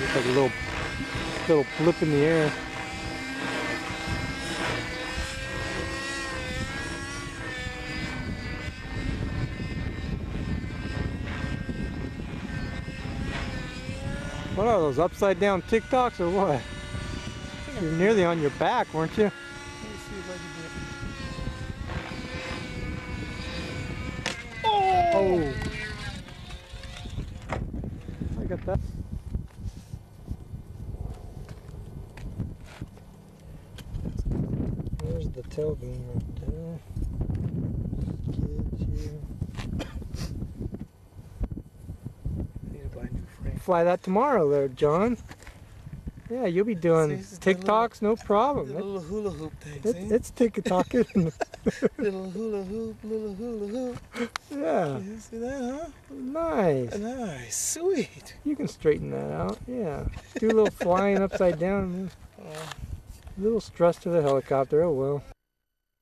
Looks like a little blip in the air. What are those, upside down tic-tocs or what? You're nearly on your back, weren't you? Let me see if I can do it. Oh! I got that. There's the tailboom right there. Kids here. I need to buy a new frame. Fly that tomorrow there, John. Yeah, you'll be doing tic-tocs, no problem. The little hula hoop thing, It's tic-tocking. little hula hoop. Yeah. You see that, huh? Nice. Nice, sweet. You can straighten that out. Yeah. Do a little flying upside down. A little stress to the helicopter. Oh well.